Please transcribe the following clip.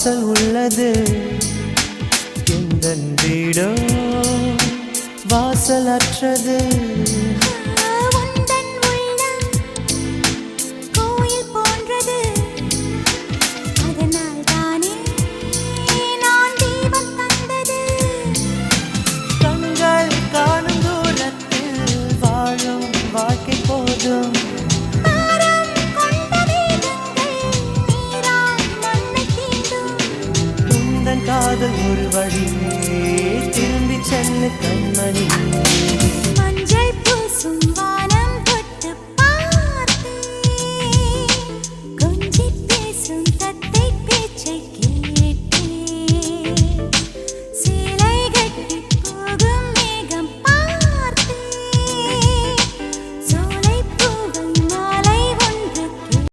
வாசல் உள்ளது எந்தன் வீடோ வாசல் அற்றது காதல் ஒரு வழியே திரும்பி செல்ல கண்மணி